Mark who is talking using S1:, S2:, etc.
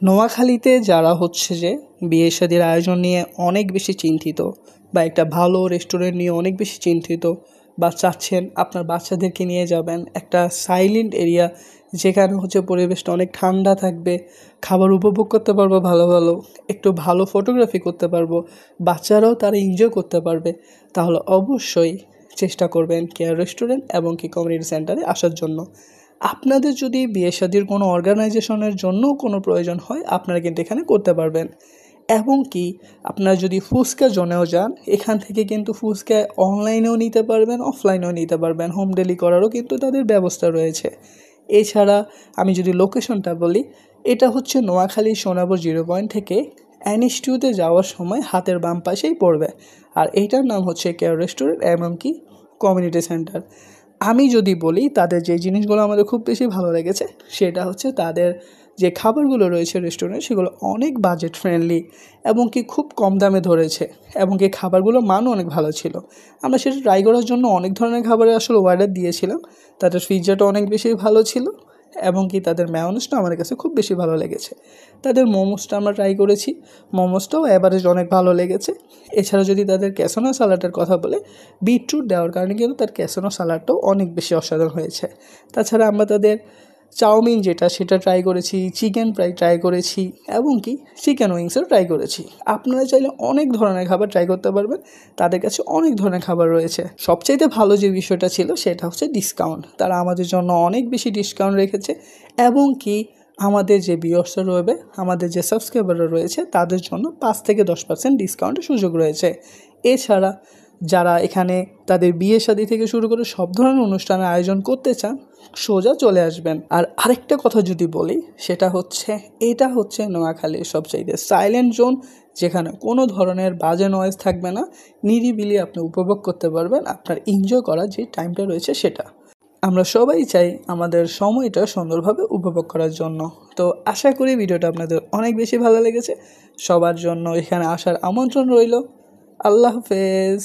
S1: নোয়াখালীতে যারা হচ্ছে যে বিয়ে শাদির আয়োজন নিয়ে অনেক বেশি চিন্তিত বা একটা ভালো রেস্টুরেন্ট নিয়ে অনেক বেশি চিন্তিত বা চাচ্ছেন আপনার বাচ্চাদেরকে নিয়ে যাবেন একটা সাইলেন্ট এরিয়া যেখানে হচ্ছে পরিবেশটা অনেক ঠান্ডা থাকবে, খাবার উপভোগ করতে পারবো ভালো ভালো, একটু ভালো ফটোগ্রাফি করতে পারবো, বাচ্চারাও তারা এনজয় করতে পারবে, তাহলে অবশ্যই চেষ্টা করবেন কেয়ার রেস্টুরেন্ট এবং কি কমিউনিটি সেন্টারে আসার জন্য। আপনাদের যদি বিয়ে শাদির কোনো অর্গানাইজেশনের জন্য কোনো প্রয়োজন হয় আপনারা কিন্তু এখানে করতে পারবেন। এবং কি আপনারা যদি ফুচকা জোনেও যান এখান থেকে কিন্তু ফুচকা অনলাইনেও নিতে পারবেন, অফলাইনেও নিতে পারবেন, হোম ডেলি করারও কিন্তু তাদের ব্যবস্থা রয়েছে। এছাড়া আমি যদি লোকেশনটা বলি, এটা হচ্ছে নোয়াখালী সোনাপুর 0 পয়েন্ট থেকে NH2-তে যাওয়ার সময় হাতের বাম পাশেই পড়বে। আর এইটার নাম হচ্ছে কেয়ার রেস্টুরেন্ট এবং কি কমিউনিটি সেন্টার। আমি যদি বলি তাদের যে জিনিসগুলো আমাদের খুব বেশি ভালো লেগেছে সেটা হচ্ছে তাদের যে খাবারগুলো রয়েছে রেস্টুরেন্টে সেগুলো অনেক বাজেট ফ্রেন্ডলি এবং কি খুব কম দামে ধরেছে এবং কি খাবারগুলোর মানও অনেক ভালো ছিল। আমরা সেটা ট্রাই করার জন্য অনেক ধরনের খাবারের আসলে অর্ডার দিয়েছিলাম। তাদের পিৎজাটা অনেক বেশি ভালো ছিল এবং কি তাদের ম্যায়োনিজটা আমাদের কাছে খুব বেশি ভালো লেগেছে। তাদের মোমোসটা আমরা ট্রাই করেছি, মোমোসটাও অ্যাভারেজ অনেক ভালো লেগেছে। এছাড়া যদি তাদের ক্যাসোনা সালাডের কথা বলে, বিটরুট দেওয়ার কারণে কিন্তু তার ক্যাসোনা সালাডটাও অনেক বেশি অসাধারণ হয়েছে। তাছাড়া আমরা তাদের চাউমিন যেটা সেটা ট্রাই করেছি, চিকেন ফ্রাই ট্রাই করেছি এবং কি চিকেন উইংসও ট্রাই করেছি। আপনারা চাইলে অনেক ধরনের খাবার ট্রাই করতে পারবেন, তাদের কাছে অনেক ধরনের খাবার রয়েছে। সবচাইতে ভালো যে বিষয়টা ছিল সেটা হচ্ছে ডিসকাউন্ট। তারা আমাদের জন্য অনেক বেশি ডিসকাউন্ট রেখেছে এবং কি আমাদের যে ভিউয়ার্সরা রয়েছে, আমাদের যে সাবস্ক্রাইবাররা রয়েছে তাদের জন্য 5 থেকে 10% ডিসকাউন্টের সুযোগ রয়েছে। এছাড়া যারা এখানে তাদের বিয়ে শাদী থেকে শুরু করে সব ধরনের অনুষ্ঠানের আয়োজন করতে চান সোজা চলে আসবেন। আর আরেকটা কথা যদি বলি সেটা হচ্ছে এটা হচ্ছে নোয়াখালীর সবচাইতে সাইলেন্ট জোন, যেখানে কোনো ধরনের বাজে নয়েজ থাকবে না, নিরিবিলি আপনি উপভোগ করতে পারবেন আপনার এনজয় করার যে টাইমটা রয়েছে সেটা। আমরা সবাই চাই আমাদের সময়টা সুন্দরভাবে উপভোগ করার জন্য। তো আশা করি ভিডিওটা আপনাদের অনেক বেশি ভালো লেগেছে। সবার জন্য এখানে আসার আমন্ত্রণ রইল। আল্লাহ হাফেজ।